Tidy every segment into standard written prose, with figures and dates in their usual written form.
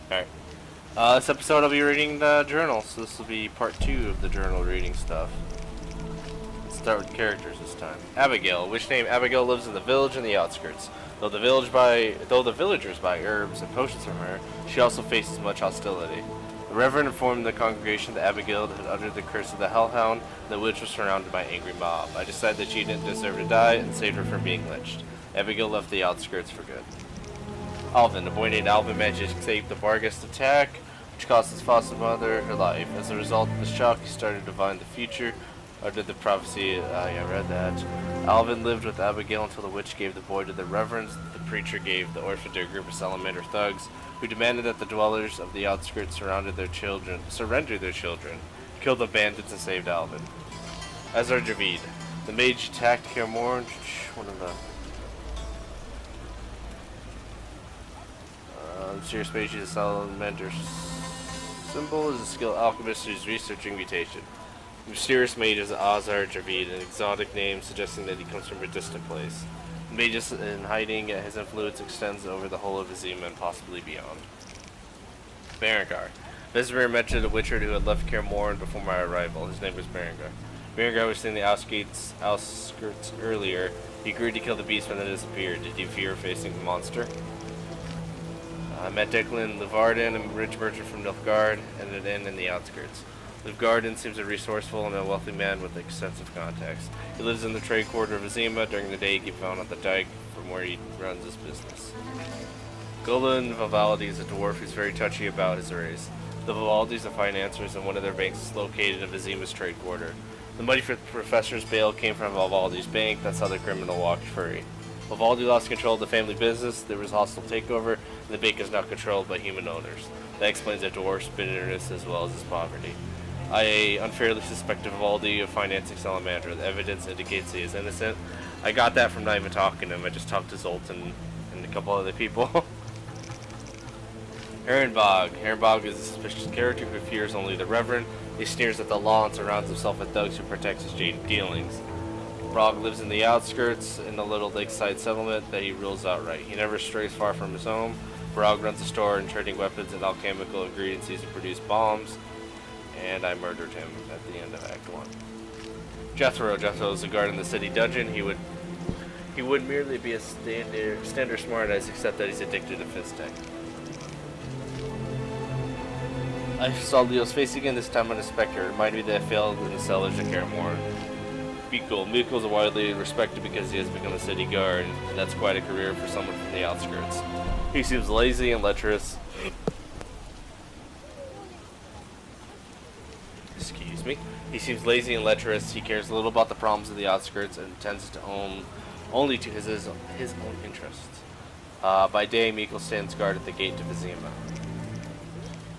Alright. This episode I'll be reading the journal, so this will be part 2 of the journal reading stuff. Let's start with characters this time. Abigail. Witch named Abigail lives in the village and the outskirts. Though the villagers buy herbs and potions from her, she also faces much hostility. The Reverend informed the congregation that Abigail had uttered the curse of the Hellhound, and the witch was surrounded by an angry mob. I decided that she didn't deserve to die and saved her from being lynched. Abigail left the outskirts for good. Alvin. A boy named Alvin managed to escape the Barghest attack, which cost his foster mother her life. As a result of the shock, he started to divine the future. Or did the prophecy? I read that. Alvin lived with Abigail until the witch gave the boy to the reverends. The preacher gave the orphan to a group of salamander thugs, who demanded that the dwellers of the outskirts surrender their children, killed the bandits, and saved Alvin. Azar Javid. The mage attacked Kermorn, one of the mysterious mage is a salamander symbol is a skilled alchemist who is researching mutation. The mysterious mage is Azar Javid, an exotic name suggesting that he comes from a distant place. The mage is in hiding, yet his influence extends over the whole of Azima and possibly beyond. Berengar. Vesemir mentioned a witcher who had left Kermorn before my arrival. His name was Berengar. Berengar was in the outskirts earlier. He agreed to kill the beast when it disappeared. Did you fear facing the monster? I met Declan Levarden, a rich merchant from Nilfgaard, and an inn in the outskirts. Levarden seems a resourceful and a wealthy man with extensive contacts. He lives in the trade quarter of Azima. During the day, he can be found on the dike from where he runs his business. Golan Vivaldi is a dwarf who's very touchy about his race. The Vivaldis are financiers, and one of their banks is located in Azima's trade quarter. The money for the professor's bail came from Vivaldi's bank. That's how the criminal walked free. Vivaldi lost control of the family business. There was a hostile takeover, and the bank is now controlled by human owners. That explains the dwarf's bitterness as well as his poverty. I unfairly suspected Vivaldi of financing Salamander. The evidence indicates he is innocent. I got that from not even talking to him. I just talked to Zoltan and a couple other people. Ehrenbog. Ehrenbog is a suspicious character who fears only the Reverend. He sneers at the law and surrounds himself with thugs who protect his jaded dealings. Brog lives in the outskirts in a little lakeside settlement that he rules outright. He never strays far from his home. Brog runs a store and trading weapons and alchemical ingredients used to produce bombs. And I murdered him at the end of Act 1. Jethro. Jethro is a guard in the city dungeon. He would merely be a standard smartass, except that he's addicted to Fizztech. I saw Leo's face again, this time on a specter. It reminded me that I failed in the cellars of Karamorn. Mikkel. Mikkel is widely respected because he has become a city guard, and that's quite a career for someone from the outskirts. He seems lazy and lecherous. Excuse me. He seems lazy and lecherous. He cares little about the problems of the outskirts and tends to own only to his own interests. By day, Mikkel stands guard at the gate to Vizima.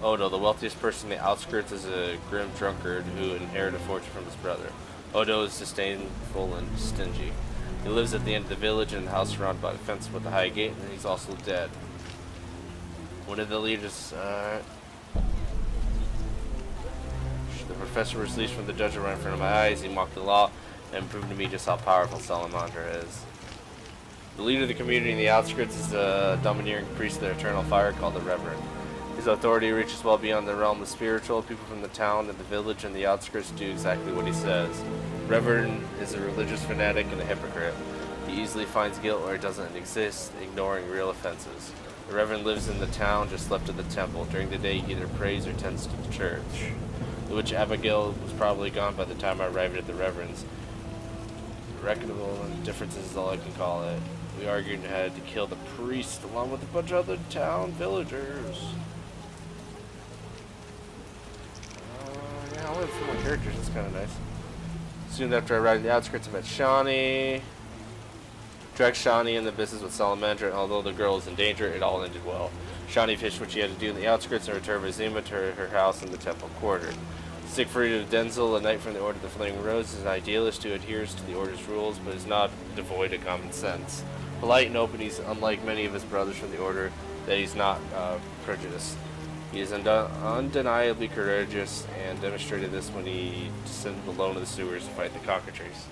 Odo, the wealthiest person in the outskirts, is a grim drunkard who inherited a fortune from his brother. Odo is disdainful and stingy. He lives at the end of the village in a house surrounded by a fence with a high gate, and he's also dead. One of the leaders, the professor was released from the dungeon right in front of my eyes. He mocked the law and proved to me just how powerful Salamander is. The leader of the community in the outskirts is a domineering priest of the eternal fire called the Reverend. His authority reaches well beyond the realm of spiritual. People from the town and the village and the outskirts do exactly what he says. Reverend is a religious fanatic and a hypocrite. He easily finds guilt where it doesn't exist, ignoring real offenses. The Reverend lives in the town just left of the temple. During the day, he either prays or tends to the church. The witch Abigail was probably gone by the time I arrived at the Reverend's. Reckonable indifferences is all I can call it. We argued and had to kill the priest along with a bunch of other town villagers. I went through my characters, it's kind of nice. Soon after I arrived at the outskirts, I met Shawnee. Dragged Shawnee in the business with Salamander, and although the girl was in danger, it all ended well. Shawnee fished what she had to do in the outskirts and returned Vizima to her house in the temple quarter. Siegfried of Denzel, a knight from the Order of the Flaming Rose, is an idealist who adheres to the Order's rules, but is not devoid of common sense. Polite and open, he's unlike many of his brothers from the Order, that he's not prejudiced. He is undeniably courageous and demonstrated this when he descended alone to the sewers to fight the cockatrice.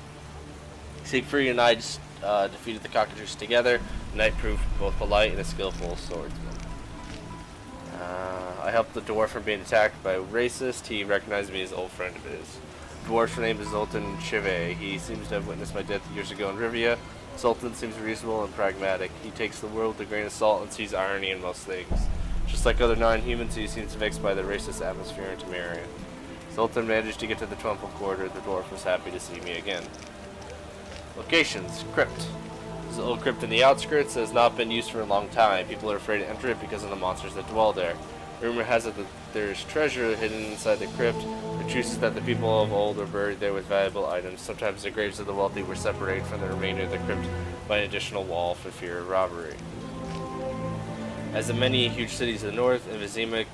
Siegfried and I defeated the cockatrice together. The knight proved both polite and a skillful swordsman. I helped the dwarf from being attacked by a racist. He recognized me as an old friend of his. The dwarf's name is Zoltan Chive. He seems to have witnessed my death years ago in Rivia. Zoltan seems reasonable and pragmatic. He takes the world with a grain of salt and sees irony in most things. Just like other non-humans, he seems vexed by the racist atmosphere in Temeria. Zoltan managed to get to the Temple Quarter. The dwarf was happy to see me again. Locations. Crypt. This is an old crypt in the outskirts that has not been used for a long time. People are afraid to enter it because of the monsters that dwell there. Rumor has it that there is treasure hidden inside the crypt. The truth is that the people of old were buried there with valuable items. Sometimes the graves of the wealthy were separated from the remainder of the crypt by an additional wall for fear of robbery. As in many huge cities of the north, in Vizima,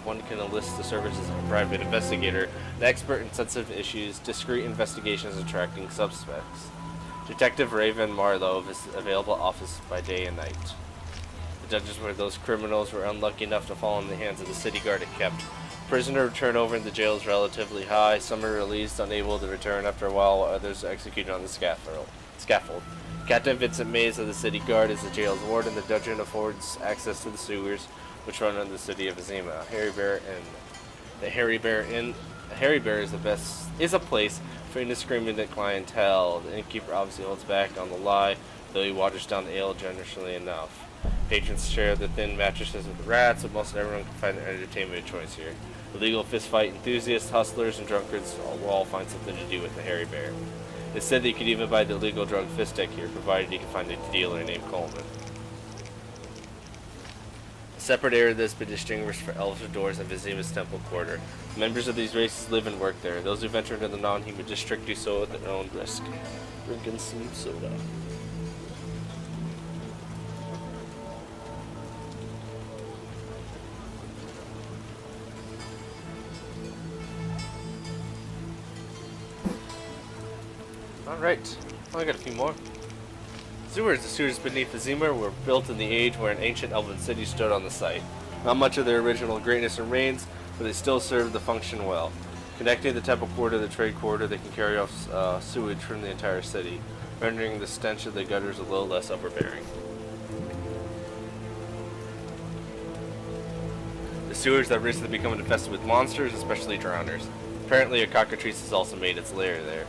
one can enlist the services of a private investigator, an expert in sensitive issues, discreet investigations attracting suspects. Detective Raven Marlowe is available office by day and night. The dungeons where those criminals were unlucky enough to fall in the hands of the city guard are kept. Prisoner turnover in the jail is relatively high. Some are released, unable to return after a while others are executed on the scaffold. Captain Vincent Mays of the city guard is the jail's warden. The dungeon affords access to the sewers, which run in the city of Vizima. The Harry Bear is a place for indiscriminate clientele. The innkeeper obviously holds back on the lie, though he waters down the ale generously enough. Patrons share the thin mattresses with the rats, but most everyone can find their entertainment of choice here. Illegal fistfight enthusiasts, hustlers, and drunkards will all find something to do with the Hairy Bear. It's said that you could even buy the illegal drug fist deck here, provided you can find a dealer named Coleman. A separate area that has been distinguished for elves or doors in Vizima's Temple Quarter. Members of these races live and work there. Those who venture into the non-human district do so at their own risk. Drinking some soda. Alright, I got a few more. Sewers. The sewers beneath Vizima were built in the age where an ancient elven city stood on the site. Not much of their original greatness remains, but they still serve the function well. Connecting the temple quarter to the trade quarter, they can carry off sewage from the entire city, rendering the stench of the gutters a little less overbearing. The sewers have recently become infested with monsters, especially drowners. Apparently a cockatrice has also made its lair there.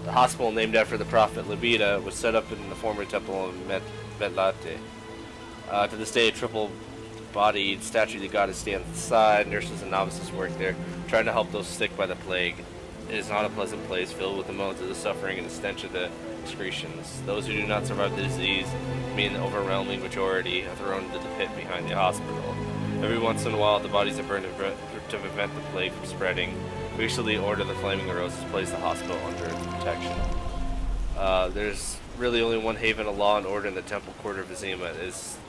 The hospital, named after the prophet Libida, was set up in the former temple of Valette. To this day, a triple-bodied statue of the goddess stands inside. Nurses and novices work there, trying to help those sick by the plague. It is not a pleasant place, filled with the moans of the suffering and the stench of the excretions. Those who do not survive the disease, being the overwhelming majority, are thrown into the pit behind the hospital. Every once in a while, the bodies are burned to prevent the plague from spreading. Recently, Order of the Flaming Roses placed the hospital under its protection. There's really only one haven of law and order in the Temple Quarter of Vizima.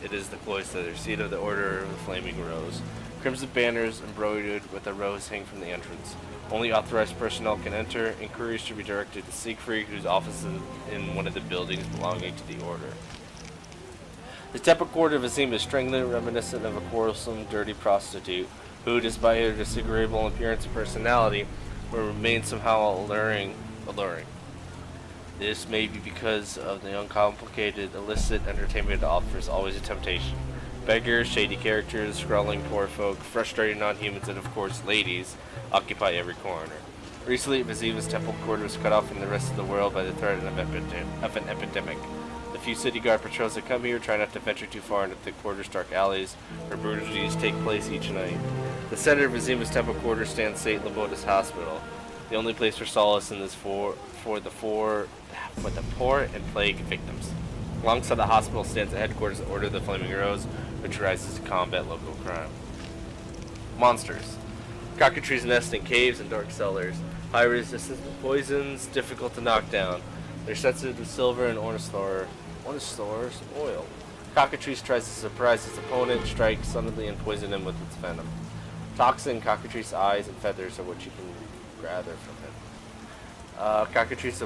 It is the cloister, the seat of the Order of the Flaming Rose. Crimson banners embroidered with a rose hang from the entrance. Only authorized personnel can enter. Inquiries should be directed to Siegfried, whose office is in one of the buildings belonging to the Order. The Temple Quarter of Vizima is strangely reminiscent of a quarrelsome, dirty prostitute, who, despite her disagreeable appearance and personality, will remain somehow alluring. This may be because of the uncomplicated, illicit entertainment it offers, always a temptation. Beggars, shady characters, scrawling poor folk, frustrated non-humans, and of course ladies, occupy every corner. Recently, Vizima's Temple Quarter was cut off from the rest of the world by the threat of an epidemic. The few city guard patrols that come here try not to venture too far into the quarter's dark alleys, where brutalities take place each night. The center of Vizima's Temple Quarter stands St. Laboda's Hospital, the only place for solace in this for the poor and plague victims. Alongside the hospital stands the headquarters of the Order of the Flaming Rose, which rises to combat local crime. Monsters. Cockatrices nest in caves and dark cellars. High resistance to poisons, difficult to knock down. They're sensitive to silver and ornithor's oil. Cockatrice tries to surprise its opponent, strike suddenly, and poison him with its venom. Toxin, cockatrice eyes, and feathers are what you can gather from it. Cockatrices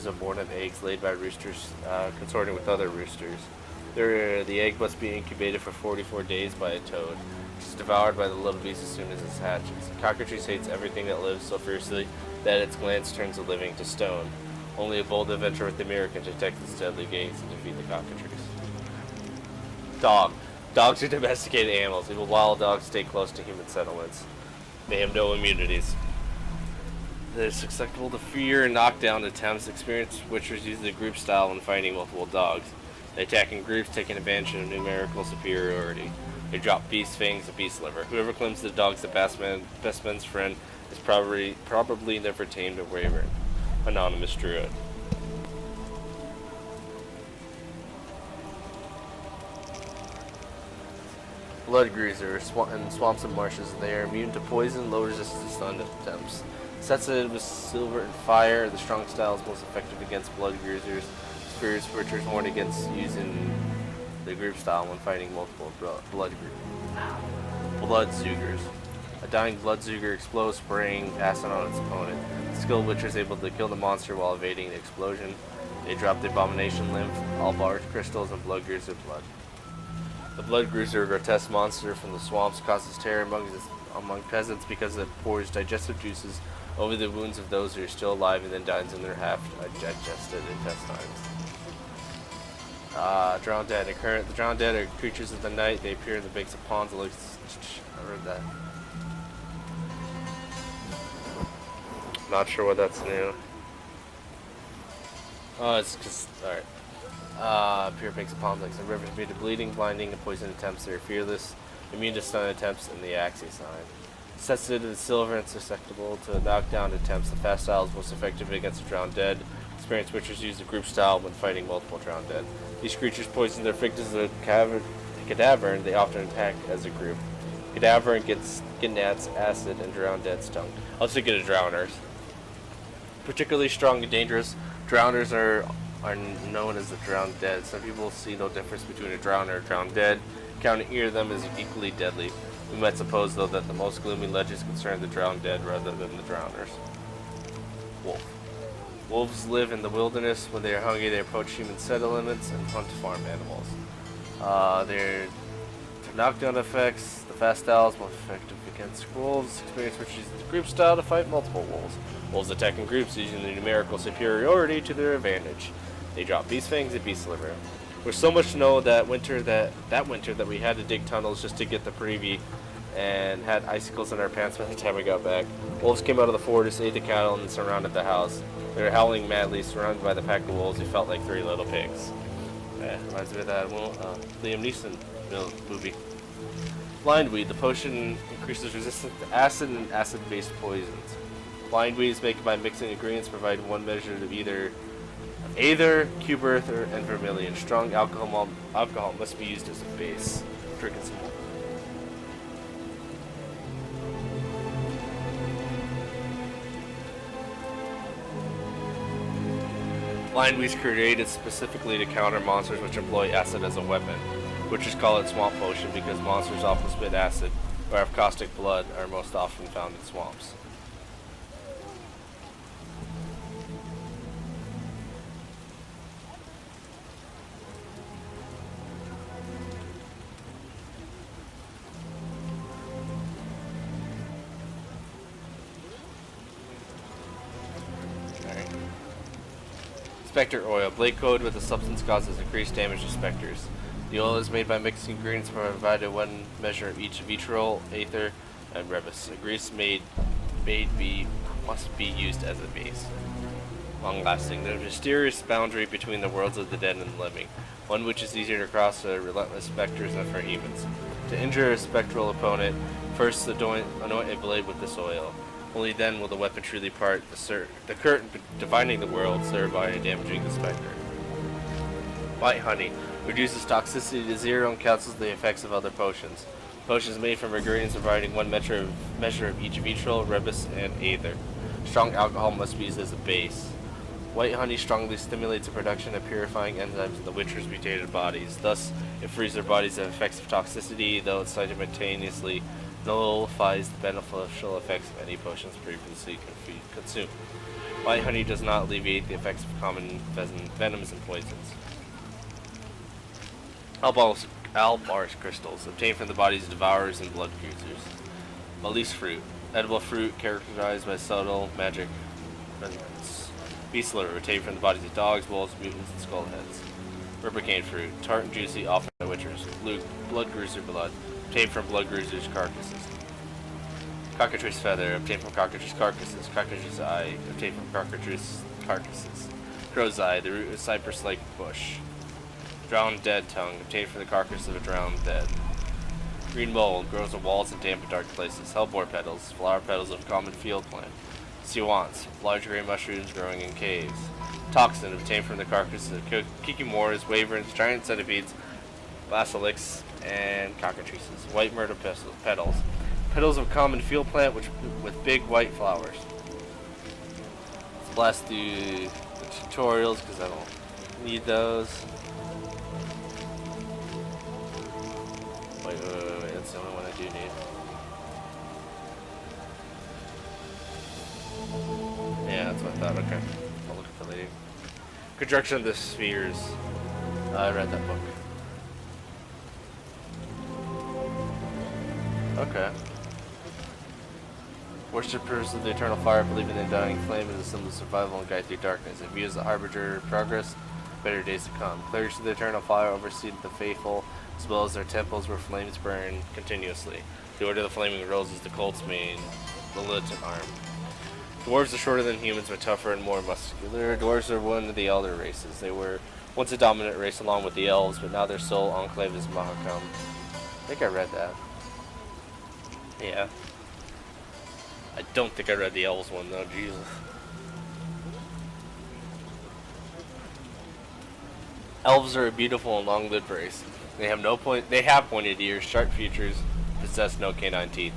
are born of eggs laid by roosters consorting with other roosters. The egg must be incubated for 44 days by a toad, which is devoured by the little beast as soon as it hatches. Cockatrice hates everything that lives so fiercely that its glance turns the living to stone. Only a bold adventurer with the mirror can detect its deadly gaze and defeat the cockatrice. Dog. Dogs are domesticated animals. Even wild dogs stay close to human settlements. They have no immunities. They're susceptible to fear and knockdown attempts. Experienced witchers use the group style when fighting multiple dogs. They attack in groups, taking advantage of numerical superiority. They drop beast fangs and beast liver. Whoever claims the dog's the best man's friend is probably never tamed a wyvern. Anonymous Druid. Blood Greaser. In swamps and marshes, they are immune to poison, low resistance to stun attempts. Sensitive with silver and fire, the strong style is most effective against blood greasers. Spirits witchers warn against using the group style when fighting multiple bloodzoogers. A dying bloodzooger explodes, spraying acid on its opponent. The skilled witcher is able to kill the monster while evading the explosion. They drop the abomination lymph, albarge crystals, and blood greaser blood. The blood greaser, a grotesque monster from the swamps, causes terror among peasants because it pours digestive juices over the wounds of those who are still alive and then dines in their half-digested intestines. Drowned Dead. The Drowned Dead are creatures of the night. They appear in the banks of ponds. I read that. Not sure what that's new. Oh, it's just... alright. Appear banks of ponds, lakes, and rivers immune to bleeding, blinding, and poison attempts. They are fearless, immune to stun attempts, and the Axie sign. Sensitive to silver and susceptible to knockdown attempts, the fast style is most effective against the Drowned Dead. Experienced witchers use the group style when fighting multiple Drowned Dead. These creatures poison their victims with cadaver, and they often attack as a group. Cadaver and Gnats, acid, and Drowned Dead stung. I was thinking of Drowners. Particularly strong and dangerous, Drowners are known as the Drowned Dead. Some people see no difference between a Drowner and a Drowned Dead, counting either of them as equally deadly. We might suppose, though, that the most gloomy legends concern the Drowned Dead rather than the Drowners. Wolf. Wolves live in the wilderness. When they are hungry, they approach human settlements and hunt farm animals. Their knockdown effects, the fast style is most effective against wolves. Experience which uses the group style to fight multiple wolves. Wolves attack in groups using the numerical superiority to their advantage. They drop beast fangs and beast liver. There's so much snow that winter that we had to dig tunnels just to get the preview and had icicles in our pants by the time we got back. Wolves came out of the forest, ate the cattle, and surrounded the house. They were howling madly, surrounded by the pack of wolves who felt like three little pigs. Yeah, reminds me of that Liam Neeson movie. Blindweed. The potion increases resistance to acid and acid-based poisons. Blindweed is made by mixing ingredients, providing one measure of either Q-Birth and vermilion. Strong alcohol must be used as a base. Drinking some more. Blindweed is created specifically to counter monsters which employ acid as a weapon. Witchers call it swamp potion because monsters often spit acid or have caustic blood are most often found in swamps. Spectre oil. Blade coated with the substance causes increased damage to specters. The oil is made by mixing ingredients provided one measure of each vitriol, aether, and rebus. A grease must be used as a base. Long lasting. There's a mysterious boundary between the worlds of the dead and the living, one which is easier to cross for relentless specters than for humans. To injure a spectral opponent, first anoint a blade with this oil. Only then will the weapon truly part the curtain dividing the worlds, thereby damaging the specter. White honey. Reduces toxicity to 0 and cancels the effects of other potions. Potions made from ingredients providing one measure of each vitriol, rebus, and aether. Strong alcohol must be used as a base. White honey strongly stimulates the production of purifying enzymes in the witcher's mutated bodies. Thus, it frees their bodies of effects of toxicity, though it simultaneously nullifies the beneficial effects of any potions previously consumed. White honey does not alleviate the effects of common venoms and poisons. Albarge crystals, obtained from the bodies of devourers and blood cruisers. Malise fruit, edible fruit characterized by subtle magic resonance. Beast liver, obtained from the bodies of dogs, wolves, mutants, and skullheads. Rubbercane fruit, tart and juicy, often by witchers. Blood bruiser blood, obtained from blood bruisers' carcasses. Cockatrice feather, obtained from cockatrice carcasses. Cockatrice eye, obtained from cockatrice carcasses. Crow's eye, the root of cypress-like bush. Drowned dead tongue, obtained from the carcass of a drowned dead. Green mold, grows on walls and damp and dark places. Hellebore petals, flower petals of common field plant. Siwants, large gray mushrooms growing in caves. Toxin, obtained from the carcasses of kikimoras, wyverns, giant centipedes, basilisks, and cockatrices. White myrtle petals. Petals of common field plant with big white flowers. Let's blast through the tutorials because I don't need those. Wait, that's the only one I do need. Yeah, that's what I thought. Okay. I'll look at the later. Construction of the spheres. I read that book. Okay. Worshippers of the eternal fire believe in the undying flame as a symbol of survival and guide through darkness. It views the harbinger of progress, better days to come. Clerics of the eternal fire oversee the faithful, as well as their temples where flames burn continuously. The Order of the Flaming Rose is the cult's main militant arm. Dwarves are shorter than humans, but tougher and more muscular. Dwarves are one of the elder races. They were once a dominant race along with the elves, but now their sole enclave is Mahakam. I think I read that. Yeah. I don't think I read the elves one though, Jesus. Elves are a beautiful and long-lived race. They have pointed ears, sharp features, possess no canine teeth.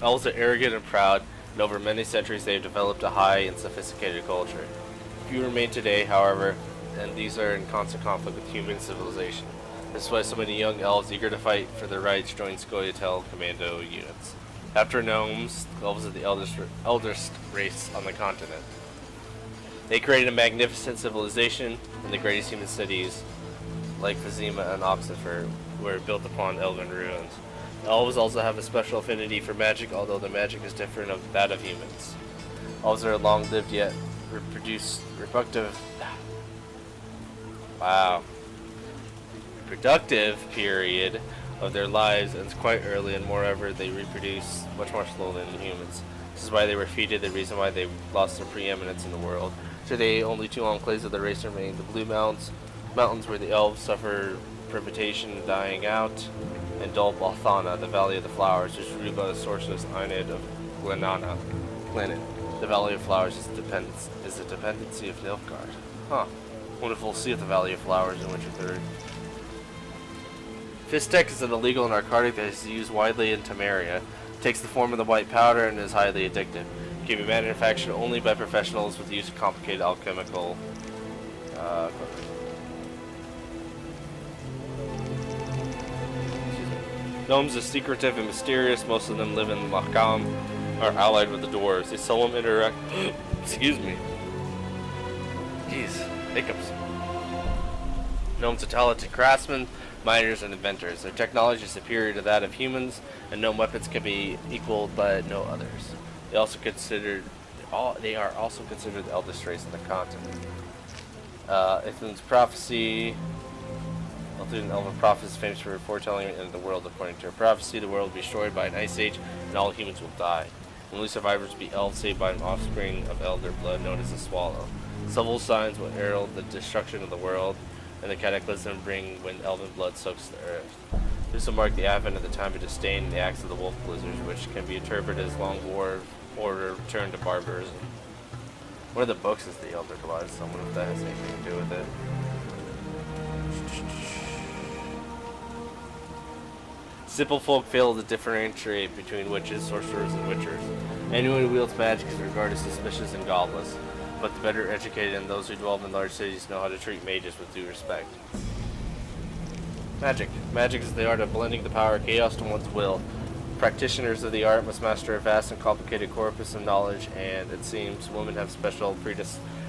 Elves are arrogant and proud, and over many centuries they have developed a high and sophisticated culture. Few remain today, however, and these are in constant conflict with human civilization. This is why so many young elves eager to fight for their rights join Scoia'tael commando units. After gnomes, elves are the eldest race on the continent. They created a magnificent civilization, and the greatest human cities, like Vizima and Oxenford, were built upon elven ruins. Elves also have a special affinity for magic, although their magic is different of that of humans. Elves are long-lived yet reproductive period of their lives ends quite early, and moreover they reproduce much more slowly than humans. This is why they were defeated, the reason why they lost their preeminence in the world. Today only two enclaves of the race remain: the Blue Mountains where the elves suffer precipitation and dying out, and Dol Balthana, the Valley of the Flowers, which is ruled by the sorceress Einid of Glenana. The Valley of Flowers is a dependency of Nilfgaard. Huh. Wonder if we'll see at the Valley of Flowers in Witcher 3. Fistek is an illegal narcotic that is used widely in Temeria. It takes the form of the white powder and is highly addictive. It can be manufactured only by professionals with the use of complicated alchemical equipment. Gnomes are secretive and mysterious. Most of them live in Mahakam, are allied with the dwarves. They seldom interact. Excuse me. Jeez, hiccups. Gnomes are talented craftsmen, miners, and inventors. Their technology is superior to that of humans, and gnome weapons can be equaled by no others. They are also considered the eldest race on the continent. Ithlin's prophecy. An elven prophet is famous for foretelling the end of the world. According to her prophecy, the world will be destroyed by an ice age, and all humans will die. Only survivors will be elves, saved by an offspring of elder blood known as the Swallow. Several signs will herald the destruction of the world, and the cataclysm bring when elven blood soaks the earth. This will mark the advent of the time of disdain and the acts of the wolf blizzards, which can be interpreted as long war order return to barbarism. One of the books is the Elder Gods, so I wonder if that has anything to do with it. Simple folk fail to differentiate between witches, sorcerers, and witchers. Anyone who wields magic is regarded as suspicious and godless, but the better educated and those who dwell in large cities know how to treat mages with due respect. Magic. Magic is the art of blending the power of chaos to one's will. Practitioners of the art must master a vast and complicated corpus of knowledge, and it seems women have special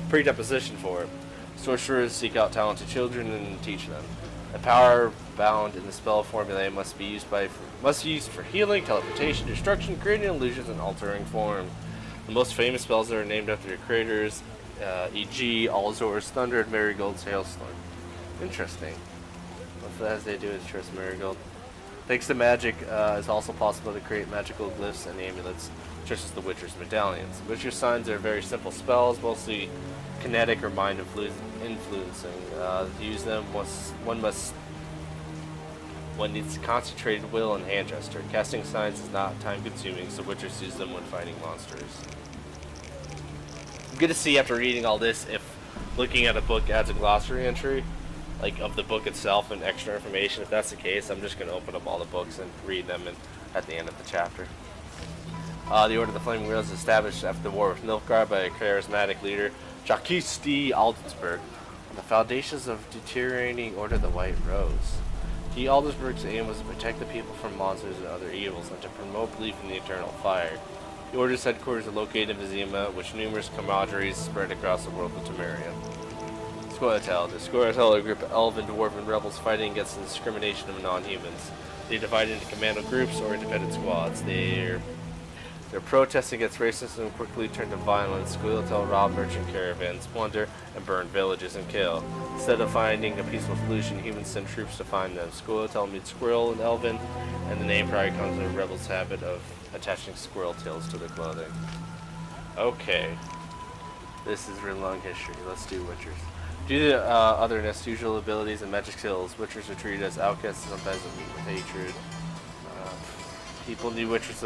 predisposition for it. Sorcerers seek out talented children and teach them. The power bound in the spell formulae must be used for healing, teleportation, destruction, creating illusions, and altering form. The most famous spells are named after their creators, e.g. Alzor's Thunder and Marigold's Hailstorm. Interesting. What has they do with Trust Marigold? Thanks to magic, it's also possible to create magical glyphs and amulets, just as the Witcher's medallions. Witcher signs are very simple spells, mostly kinetic or mind influencing. To use them, one needs concentrated will and hand gesture. Casting signs is not time-consuming, so Witchers use them when fighting monsters. I'm good to see after reading all this if looking at a book adds a glossary entry, like of the book itself and extra information. If that's the case, I'm just going to open up all the books and read them at the end of the chapter. The Order of the Flaming Wheels is established after the war with Nilfgaard by a charismatic leader, Jacques de Aldensburg, on the foundations of deteriorating Order of the White Rose. De Aldensburg's aim was to protect the people from monsters and other evils, and to promote belief in the eternal fire. The Order's headquarters are located in Vizima, with numerous camaraderies spread across the world of Temeria. Squirtle. The Squirtle are a group of elven dwarven rebels fighting against the discrimination of non-humans. They divide into commando groups or independent squads. Their protests against racism quickly turn to violence. Squirtle rob merchant caravans, plunder, and burn villages and kill. Instead of finding a peaceful solution, humans send troops to find them. Squirtle meets squirrel in Elven, and the name probably comes from the rebels' habit of attaching squirrel tails to their clothing. Okay. This is really long history. Let's do Witchers. Due to otherness, usual abilities, and magic skills, Witchers are treated as outcasts and sometimes with hatred. People need Witchers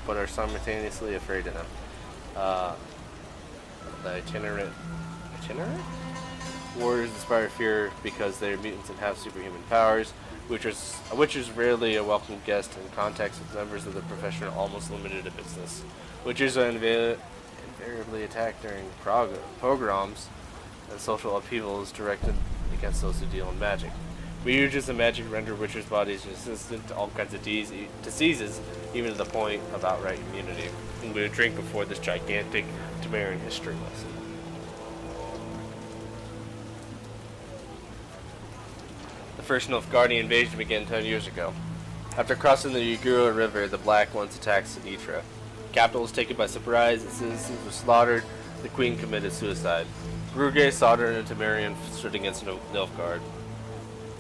but are simultaneously afraid of them. The itinerant? Warriors inspire fear because they are mutants and have superhuman powers. A witch is rarely a welcome guest, and contacts with members of the profession are almost limited to business. Witchers are invariably attacked during pogroms and social upheavals directed against those who deal in magic. Weirds and magic render witchers' bodies resistant to all kinds of diseases, even to the point of outright immunity. And we would drink before this gigantic Temerian history lesson. The first Nilfgaardian invasion began 10 years ago. After crossing the Ugura River, the Black Ones attacked Sinitra. The capital was taken by surprise, and citizens were slaughtered. The queen committed suicide. Brugge, Sodern, and Temerian stood against Nilfgaard.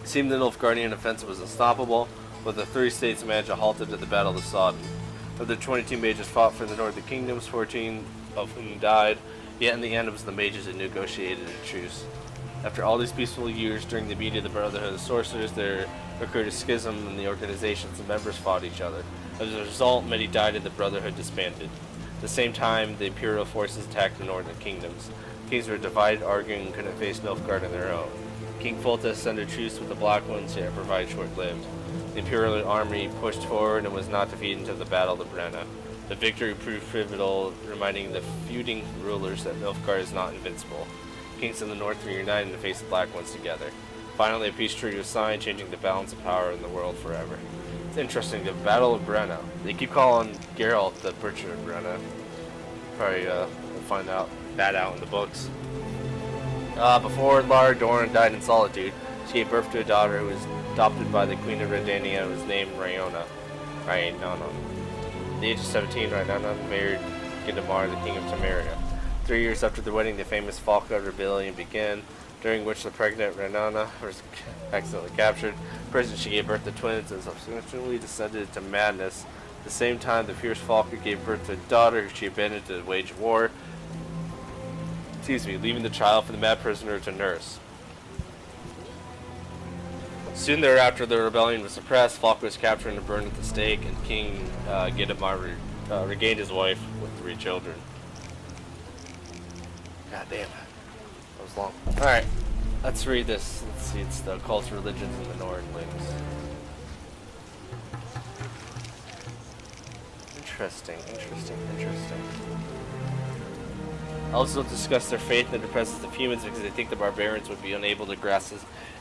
It seemed the Nilfgaardian offensive was unstoppable, but the three states managed to halt it at the Battle of Sodden. Of the 22 mages fought for the northern kingdoms, 14 of whom died, yet in the end it was the mages that negotiated a truce. After all these peaceful years, during the meeting of the Brotherhood of Sorcerers, there occurred a schism in the organizations and members fought each other. As a result, many died and the Brotherhood disbanded. At the same time, the Imperial forces attacked the northern kingdoms. Kings were divided, arguing and couldn't face Nilfgaard on their own. King Foltest sent a truce with the Black Ones, yet provided short-lived. The Imperial army pushed forward and was not defeated until the Battle of Brenna. The victory proved pivotal, reminding the feuding rulers that Nilfgaard is not invincible. Kings in the north were united to face the Black Ones together. Finally, a peace treaty was signed, changing the balance of power in the world forever. It's interesting, the Battle of Brenna. They keep calling Geralt the Butcher of Brenna. Probably we'll find out that out in the books. Before Lara Dorn died in solitude, she gave birth to a daughter who was adopted by the Queen of Redania and was named Rayona. At the age of 17, Rayona married Gindamar, the king of Temeria. 3 years after the wedding, the famous Falca rebellion began, during which the pregnant Rayona was accidentally captured. Present, she gave birth to twins and subsequently descended into madness. At the same time, the fierce Falca gave birth to a daughter who she abandoned to wage war. Leaving the child for the mad prisoner to nurse. Soon thereafter, the rebellion was suppressed, Falca was captured and burned at the stake, and King Gindamar regained his wife with 3 children. God damn, that was long. Alright, let's read this. Let's see, it's the cults, religions, and the Nordlings. Interesting. Elves don't discuss their faith in the presence of humans because they think the barbarians would be unable to grasp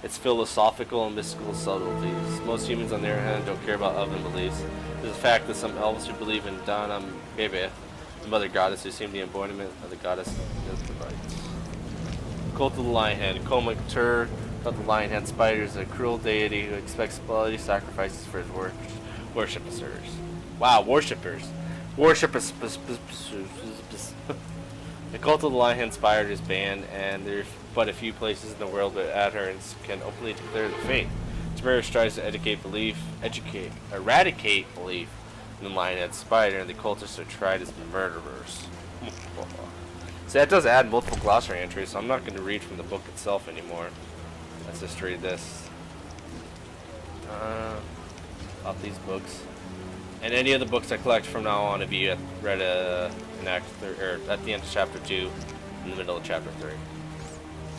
its philosophical and mystical subtleties. Most humans, on the other hand, don't care about elven beliefs. There's a fact that some elves who believe in Dana Bebe, the mother goddess, who seem the embodiment of the goddess Nilfgaard. Cult of the Lionhead. Comic Tur of the Lionhead Spider is a cruel deity who expects bloody sacrifices for his worshippers. Wow, worshippers. The Cult of the Lionhead Spider is banned, and their but a few places in the world where adherents can openly declare the faith. Temeria strives to eradicate belief in the lionhead spider, and the cultists are tried as murderers. So that does add multiple glossary entries, so I'm not going to read from the book itself anymore. Let's just read this. About these books. And any of the books I collect from now on, if you read at the end of chapter 2, in the middle of chapter 3.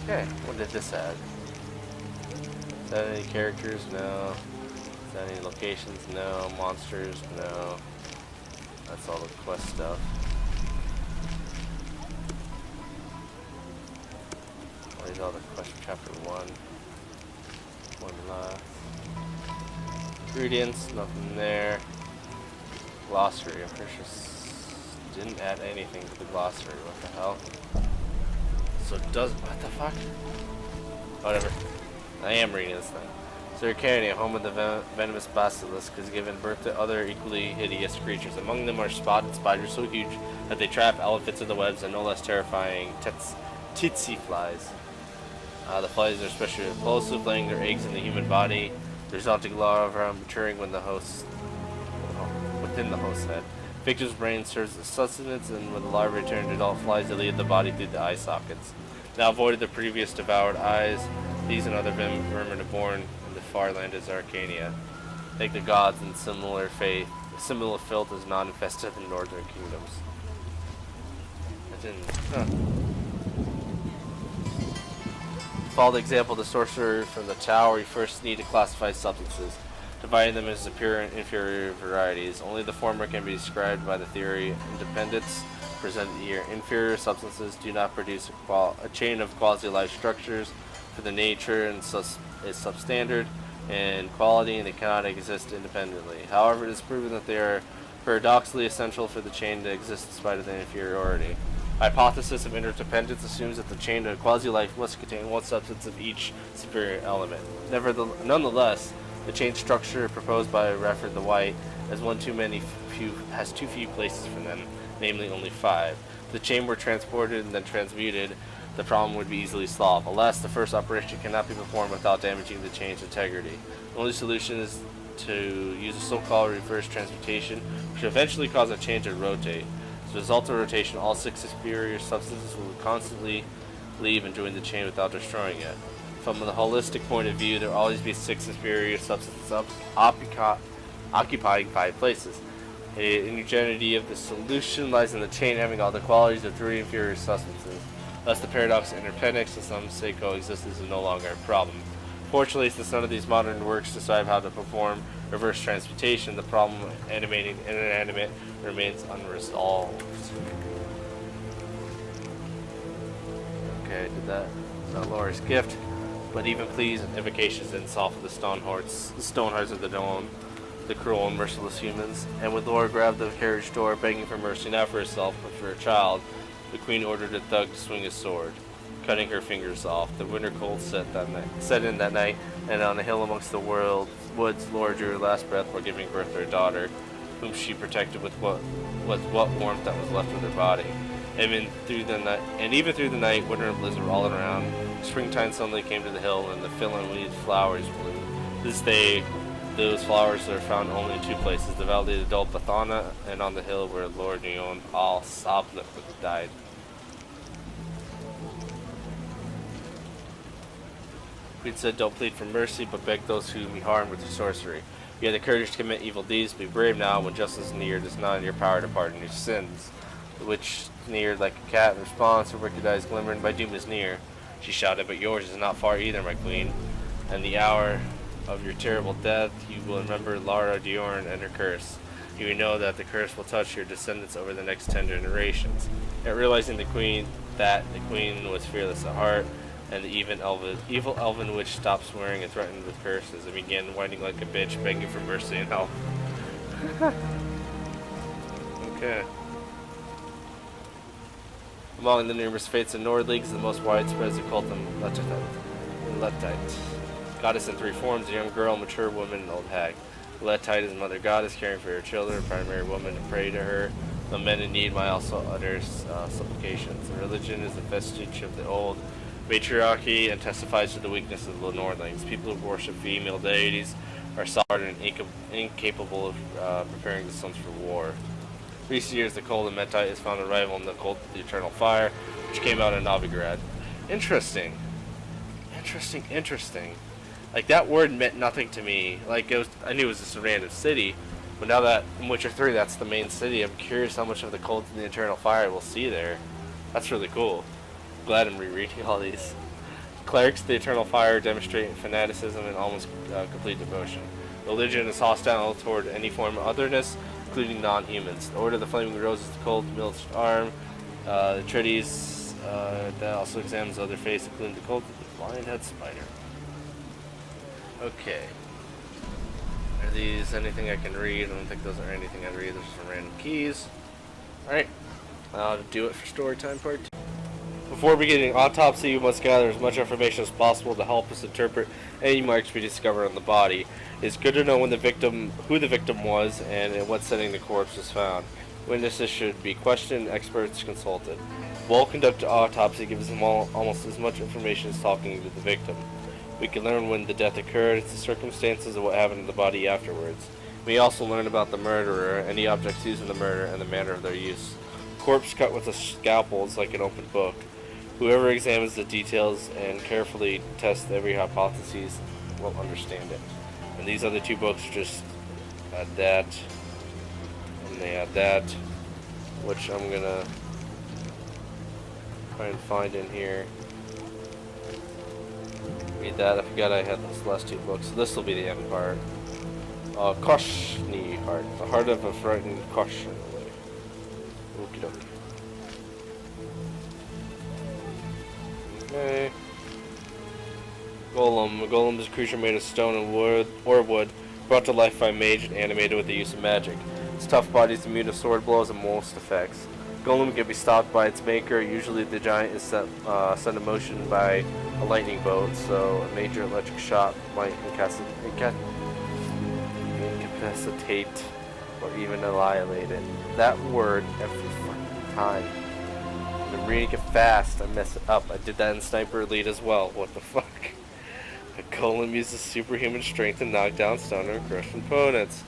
Okay, what did this add? Is that any characters? No. Is that any locations? No. Monsters? No. That's all the quest stuff. These are all the quest from chapter 1. One left. Ingredients, nothing there. Glossary, I'm pretty sure didn't add anything to the glossary. What the hell? So it does. What the fuck? Whatever. I am reading this thing. Arcadia, home of the venomous basilisk, has given birth to other equally hideous creatures. Among them are spotted spiders so huge that they trap elephants in the webs, and no less terrifying tsetse flies. The flies are especially repulsive, laying their eggs in the human body. The resulting larvae maturing within the host's head. Victim's brain serves as sustenance, and when the larvae return to adult flies, they leave the body through the eye sockets. Now avoided the previous devoured eyes, these and other vermin are born in the far land of Arcania. Like the gods in similar faith, similar filth is not infested in northern kingdoms. Follow the example of the sorcerer from the tower. You first need to classify substances, dividing them into superior and inferior varieties. Only the former can be described by the theory of independence presented here. Inferior substances do not produce a chain of quasi-life structures, for the nature and is substandard in quality, and they cannot exist independently. However, it is proven that they are paradoxically essential for the chain to exist in spite of their inferiority. Hypothesis of interdependence assumes that the chain of quasi-life must contain one substance of each superior element. Nonetheless, the chain structure proposed by Rafford the White has too few places for them, namely only 5. If the chain were transported and then transmuted, the problem would be easily solved. Alas, the first operation cannot be performed without damaging the chain's integrity. The only solution is to use a so-called reverse transmutation, which will eventually cause a chain to rotate. As a result of rotation, all 6 superior substances will constantly leave and join the chain without destroying it. From the holistic point of view, there will always be 6 superior substances occupying 5 places. The ingenuity of the solution lies in the chain having all the qualities of 3 inferior substances. Thus, the paradox of interdependence, to some say coexistence, is no longer a problem. Fortunately, since none of these modern works describe how to perform reverse transmutation, the problem of animating and inanimate remains unresolved. Okay, did that. It's not Laura's gift, but even pleas and invocations didn't soften the stone hearts of the dawn, the cruel and merciless humans. And when Laura grabbed the carriage door, begging for mercy not for herself but for her child, the queen ordered a thug to swing his sword, cutting her fingers off. The winter cold set in that night, and on a hill amongst the woods, Laura drew her last breath while giving birth to her daughter, whom she protected with what warmth that was left of her body. And even through the night, winter and blizzard were all around. Springtime suddenly came to the hill, and the fill-and-weed flowers bloomed. This day, those flowers are found only in 2 places: the Valley of Dol Bathana, and on the hill where Lord Neon al-Sablik died. Queen said, "Don't plead for mercy, but beg those whom you harm with your sorcery. You have the courage to commit evil deeds. Be brave now, when justice is near. It is not in your power to pardon your sins." The witch sneered like a cat in response. Her wicked eyes glimmered. "My doom is near," she shouted, "but yours is not far either, my queen. And the hour of your terrible death, you will remember Lara Diorn and her curse. You will know that the curse will touch your descendants over the next 10 generations." Yet realizing the queen was fearless at heart, and the evil elven witch stopped swearing and threatened with curses, and began whining like a bitch, begging for mercy and help. Okay. Among the numerous fates in Nordleagues, the most widespread is the cult of Lettite. Goddess in 3 forms: a young girl, mature woman, and old hag. Lettite is mother goddess, caring for her children, a primary woman to pray to her. The men in need might also utter supplications. The religion is a vestige of the old, matriarchy and testifies to the weakness of the Northlings. People who worship female deities are solid and incapable of preparing the sons for war. Recent years, the cult of Metai has found a rival in the cult of the Eternal Fire, which came out in Novigrad. Interesting. Interesting. Like, that word meant nothing to me. Like, I knew it was just a random city, but now that in Witcher 3 that's the main city, I'm curious how much of the cult of the Eternal Fire we'll see there. That's really cool. Glad I'm rereading all these. Clerics of the Eternal Fire demonstrate fanaticism and almost complete devotion. Religion is hostile toward any form of otherness, including non-humans. The Order of the Flaming Rose is the cult militant arm. The Treaties that also examines other faiths, including the cult of the Flying Head Spider. Okay. Are these anything I can read? I don't think those are anything I read. Those are some random keys. Alright. I'll do it for story time part 2. Before beginning Autopsy, we must gather as much information as possible to help us interpret any marks we discover on the body. It's good to know when who the victim was, and in what setting the corpse was found. Witnesses should be questioned, experts consulted. Well-conducted autopsy gives them almost as much information as talking to the victim. We can learn when the death occurred, the circumstances of what happened to the body afterwards. We also learn about the murderer, any objects used in the murder, and the manner of their use. Corpse cut with a scalpel is like an open book. Whoever examines the details and carefully tests every hypothesis will understand it. And these other two books just add that, and they add that, which I'm gonna try and find in here. Read that. I forgot I had those last two books. So this will be the end part. Koshni Heart. The heart of a frightened Koshin. Okie dokie. Okay. Golem. A golem is a creature made of stone and wood, brought to life by a mage and animated with the use of magic. Its tough body is immune to sword blows and most effects. Golem can be stopped by its maker. Usually the giant is set in motion by a lightning bolt, so a major electric shock might incapacitate or even annihilate it. That word every fucking time. I'm reading it fast, I mess it up. I did that in Sniper Elite as well. What the fuck? A golem uses superhuman strength to knock down, stun, or crush opponents.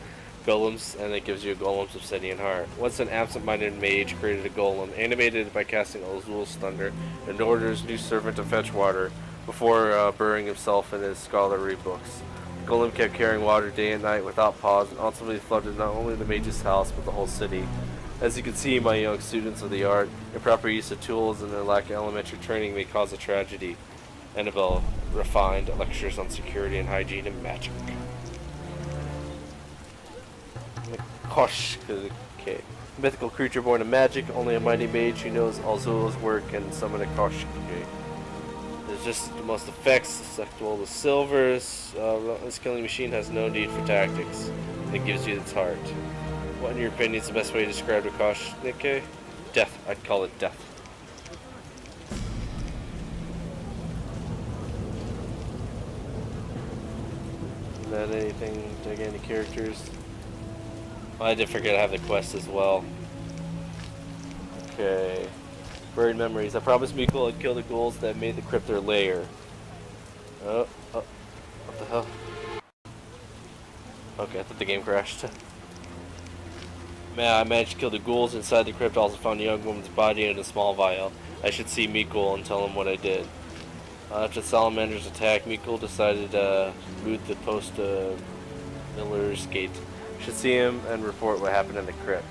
Golems, and it gives you a golem's obsidian heart. Once an absent-minded mage created a golem, animated by casting Ozul's thunder, and orders new servant to fetch water before burying himself in his scholarly books. The golem kept carrying water day and night without pause, and ultimately flooded not only the mage's house but the whole city. As you can see, my young students of the art, improper use of tools and their lack of elementary training may cause a tragedy. Annabelle refined lectures on security and hygiene and magic. Kosh, okay. Mythical creature born of magic, only a mighty mage who knows Azul's work can summon a Kosh. Okay. There's just the most effects, susceptible to silvers. This killing machine has no need for tactics. It gives you its heart. What, in your opinion, is the best way to describe a Kosh, Nikkei? Death. I'd call it death. Is that anything? Did I get any characters? Oh, I did forget I have the quest as well. Okay. Buried memories. I promised Mikkel I'd kill the ghouls that made the crypt their lair. Oh. What the hell? Okay, I thought the game crashed. Man, I managed to kill the ghouls inside the crypt. Also found a young woman's body in a small vial. I should see Mikkel and tell him what I did. After Salamander's attack, Mikkel decided to root the post Miller's Gate. Should see him and report what happened in the crypt.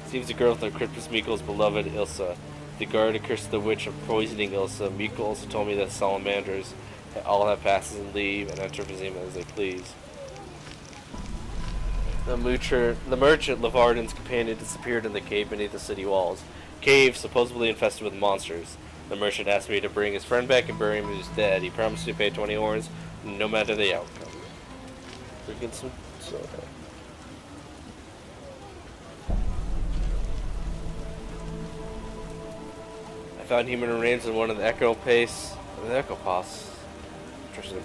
Seems the girl in the crypt was Mikkel's beloved Ilsa. The guard accursed the witch of poisoning Ilsa. Mikkel also told me that salamanders all have passes and leave and enter Vizima as they please. The merchant Lavardin's companion disappeared in the cave beneath the city walls. Cave supposedly infested with monsters. The merchant asked me to bring his friend back and bury him if he's dead. He promised to pay 20 horns, no matter the outcome. Drinking some soda. I found human remains in one of the Echo Pace. The Echo Pass. Interesting.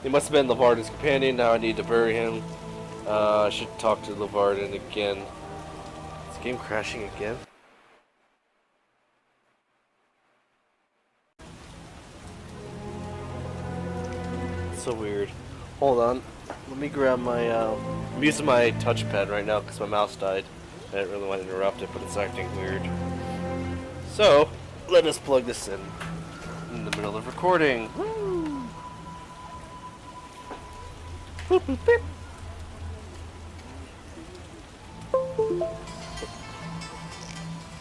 He must have been Lavardin's companion. Now I need to bury him. I should talk to Lavardin again. Is the game crashing again? so weird. Hold on. Let me grab my, I'm using my touchpad right now because my mouse died. I didn't really want to interrupt it, but it's acting weird. So, let us plug this in the middle of recording. Woo! Boop, boop, beep.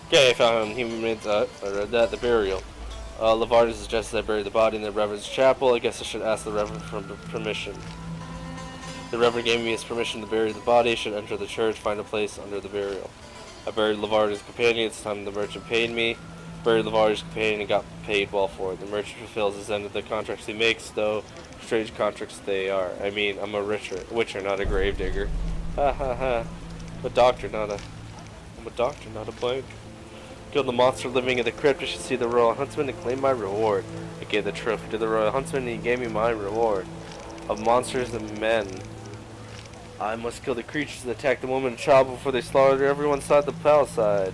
Okay, I found human remains. I read that. The burial. La Valette suggests I bury the body in the Reverend's chapel. I guess I should ask the Reverend for permission. The Reverend gave me his permission to bury the body. I should enter the church, find a place under the burial. I buried La Valette's companion. It's time the merchant paid me. Buried La Valette's companion and got paid well for it. The merchant fulfills his end of the contracts he makes, though strange contracts they are. I mean, I'm a witcher, not a gravedigger. Ha ha ha. I'm a doctor, not a bank. Killed the monster living in the crypt. I should see the royal huntsman and claim my reward. I gave the trophy to the royal huntsman and he gave me my reward. Of monsters and men. I must kill the creatures that attack the woman and child before they slaughter everyone inside the palisade.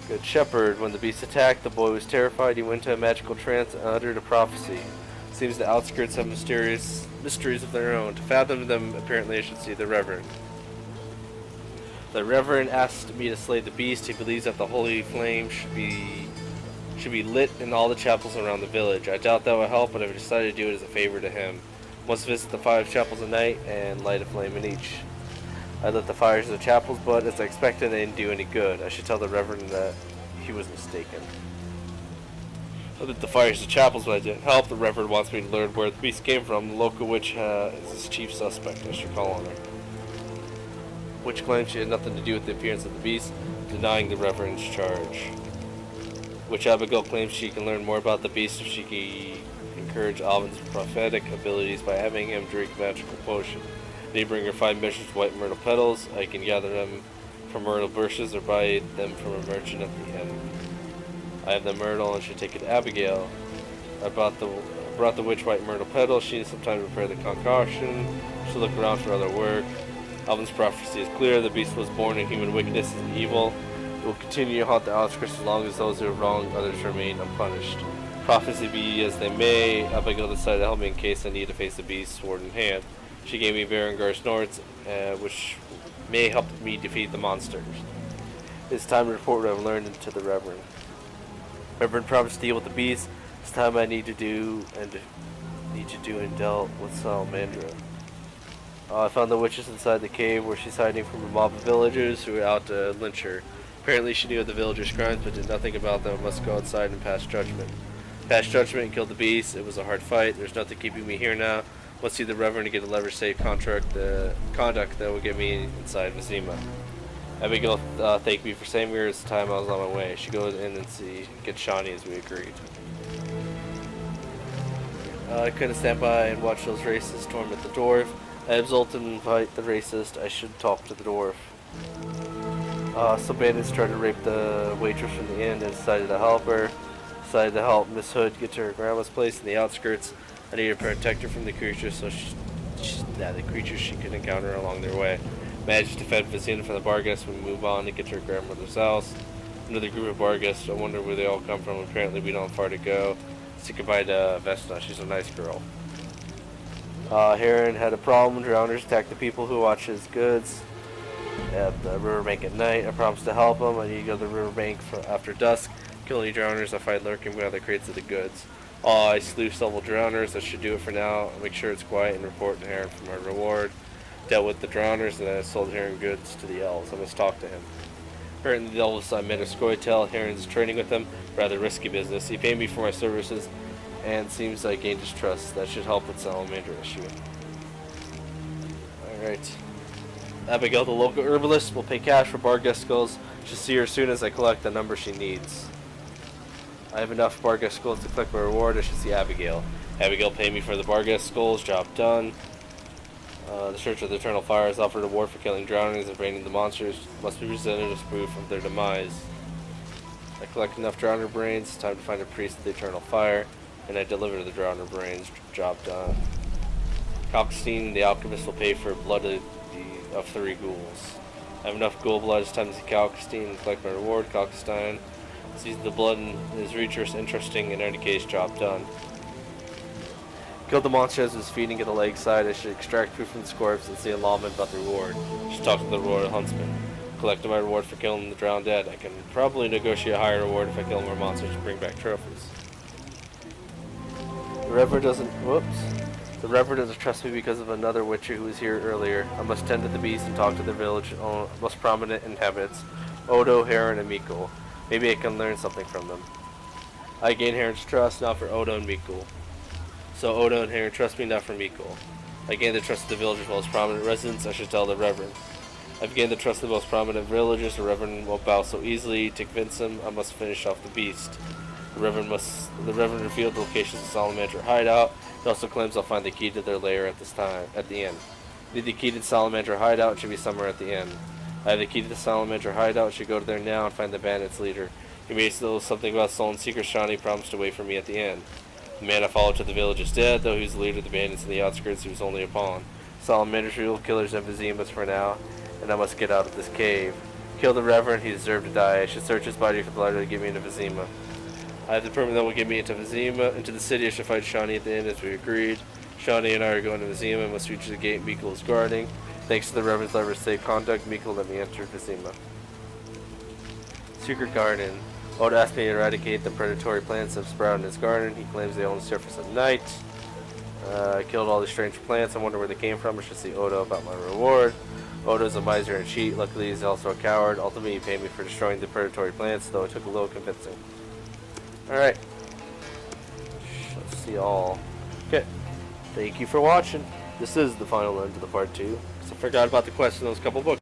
Good shepherd. When the beast attacked, the boy was terrified. He went into a magical trance and uttered a prophecy. Seems the outskirts have mysterious mysteries of their own. To fathom them, apparently I should see the Reverend. The Reverend asked me to slay the beast. He believes that the holy flame should be lit in all the chapels around the village. I doubt that will help, but I've decided to do it as a favor to him. Must visit the 5 chapels a night and light a flame in each. I lit the fires in the chapels, but as I expected, they didn't do any good. I should tell the Reverend that he was mistaken. I lit the fires in the chapels, but I didn't help. The Reverend wants me to learn where the beast came from. The local witch is his chief suspect. I should call on her. Witch claims she had nothing to do with the appearance of the beast, denying the Reverend's charge. Witch Abigail claims she can learn more about the beast if she can encourage Alvin's prophetic abilities by having him drink magical potion. They bring her 5 measures of white myrtle petals. I can gather them from myrtle bushes or buy them from a merchant at the inn. I have the myrtle and should take it to Abigail. I brought the witch white myrtle petals. She needs some time to prepare the concoction. She'll look around for other work. Alvin's prophecy is clear. The beast was born in human wickedness and evil. It will continue to haunt the outskirts as long as those who have wronged others remain unpunished. Prophecy be as they may, Abigail decided to help me in case I need to face the beast sword in hand. She gave me Berengar's Nords, which may help me defeat the monsters. It's time to report what I've learned to the Reverend. Reverend promised to deal with the beast. It's time I need to do and dealt with Salamandra. I found the witches inside the cave where she's hiding from a mob of villagers who were out to lynch her. Apparently she knew of the villagers' crimes but did nothing about them. I must go outside and pass judgment. Passed judgment and killed the beast. It was a hard fight. There's nothing keeping me here now. Must see the Reverend to get a leverage safe conduct that will get me inside Vizima. Abigail thanked me for saving her as the time I was on my way. She goes in and get Shawnee as we agreed. I couldn't stand by and watch those racists torment the dwarf. I exult and invite the racist. I should talk to the dwarf. Some bandits tried to rape the waitress from the inn and decided to help her. Decided to help Miss Hood get to her grandma's place in the outskirts. I needed to protect her from the creatures, so the creatures she could encounter along their way. Managed to defend Vizina from the bar guests when we move on to get to her grandmother's house. Another group of bar guests. I wonder where they all come from. Apparently we don't have far to go. Say goodbye to Vesna. She's a nice girl. Heron had a problem. Drowners attacked the people who watch his goods at the riverbank at night. I promised to help him. I need to go to the riverbank after dusk. Kill any drowners I find lurking behind the crates of the goods. I slew several drowners. That should do it for now. I'll make sure it's quiet and report to Heron for my reward. Dealt with the drowners and I sold Heron goods to the elves. I must talk to him. Apparently the elves I met a Scoia'tael. Heron's trading with him. Rather risky business. He paid me for my services and seems I gained his trust. That should help with Salamander issue. Alright. Abigail, the local herbalist, will pay cash for bar guest skulls. Should see her as soon as I collect the number she needs. I have enough bar guest skulls to collect my reward. I should see Abigail. Abigail paid me for the bar guest skulls. Job done. The Church of the Eternal Fire has offered a reward for killing drownings and bringing the monsters. Must be presented as proof of their demise. I collect enough drowner brains. It's time to find a priest of the Eternal Fire. And I deliver the drowner brains. Job done. Kalkstein, the alchemist, will pay for blood of 3 ghouls. I have enough ghoul blood. It's time to see Kalkstein and collect my reward. Kalkstein sees the blood and is interesting. In any case, job done. Kill the monster as it was feeding at the lakeside. I should extract food from the corpse and see a lawman about the reward. I should talk to the royal huntsman. Collect my reward for killing the drowned dead. I can probably negotiate a higher reward if I kill more monsters and bring back trophies. The Reverend doesn't trust me because of another witcher who was here earlier. I must tend to the beast and talk to the village most prominent inhabitants, Odo, Heron, and Mikul. Maybe I can learn something from them. I gain Heron's trust, now for Odo and Mikul. So Odo and Heron trust me, not for Mikul. I gain the trust of the village's most prominent residents. I should tell the Reverend. I've gained the trust of the most prominent villagers. The Reverend won't bow so easily. To convince him, I must finish off the beast. The Reverend revealed the locations of the Salamander hideout. He also claims I'll find the key to their lair at the end. Need the key to the Salamander hideout. It should be somewhere at the end. I have the key to the Salamander hideout. Should go there now and find the bandits' leader. He may know something about stolen secrets. Shawnee promised to wait for me at the end. The man I followed to the village is dead, though he's the leader of the bandits in the outskirts. He was only a pawn. Salamander's real killers and Vizimas for now, and I must get out of this cave. Kill the Reverend. He deserved to die. I should search his body for the lighter to get me into Vizima. I have the permit that will get me into Vizima. Into the city. I should fight Shawnee at the end as we agreed. Shawnee and I are going to Vizima. I must reach the gate Mikul is guarding. Thanks to the Reverend's lever safe conduct, Mikul let me enter Vizima. Secret Garden. Oda asked me to eradicate the predatory plants that sprout in his garden. He claims they only surface at night. I killed all these strange plants. I wonder where they came from. I should see Odo about my reward. Odo's a miser and cheat. Luckily, he's also a coward. Ultimately, he paid me for destroying the predatory plants, though it took a little convincing. Alright. Let's see all. Okay. Thank you for watching. This is the final end of the part 2. So I forgot about the quest in those couple books.